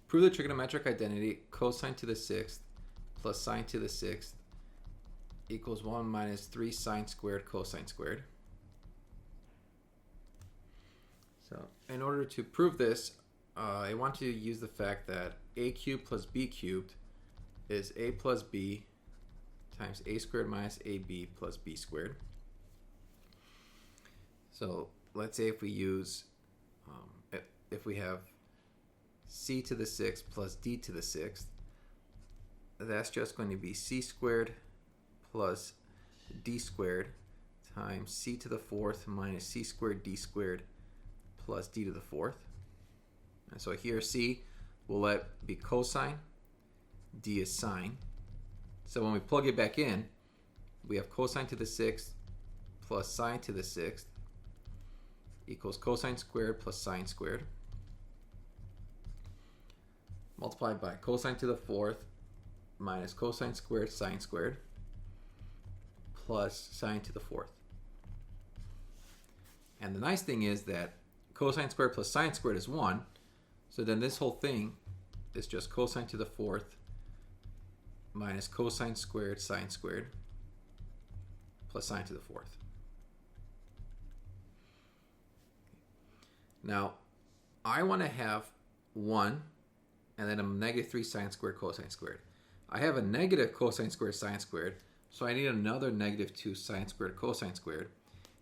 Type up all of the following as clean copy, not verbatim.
Prove the trigonometric identity cosine to the sixth plus sine to the sixth equals 1 minus 3 sine squared cosine squared. So in order to prove this, I want to use the fact that a cubed plus b cubed is a plus b times a squared minus ab plus b squared. So let's say if we use, if we have c to the sixth plus d to the sixth, that's just going to be c squared plus d squared times c to the fourth minus c squared d squared plus d to the fourth. And so here c will let be cosine, d is sine. So when we plug it back in, we have cosine to the sixth plus sine to the sixth equals cosine squared plus sine squared, multiplied by cosine to the fourth minus cosine squared sine squared plus sine to the fourth. And the nice thing is that cosine squared plus sine squared is 1, so then this whole thing is just cosine to the fourth minus cosine squared sine squared plus sine to the fourth. Now, I want to have 1 and then a negative 3 sine squared cosine squared. I have a negative cosine squared sine squared, so I need another negative 2 sine squared cosine squared.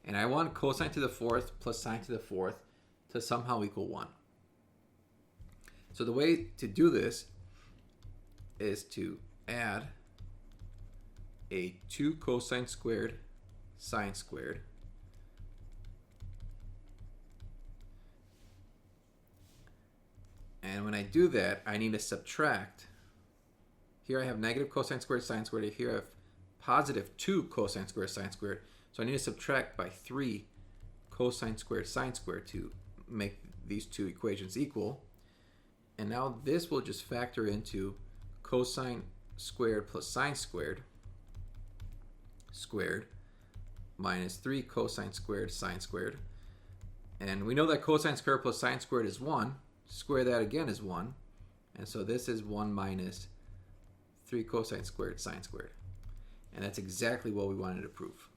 And I want cosine to the fourth plus sine to the fourth to somehow equal 1. So the way to do this is to add a 2 cosine squared sine squared and when I do that, I need to subtract. Here I have negative cosine squared sine squared. Here I have positive 2 cosine squared sine squared. So I need to subtract by 3 cosine squared sine squared to make these two equations equal. And now this will just factor into cosine squared plus sine squared minus 3 cosine squared sine squared. And we know that cosine squared plus sine squared is 1. Square that again is 1. And so this is 1 minus 3 cosine squared sine squared. And that's exactly what we wanted to prove.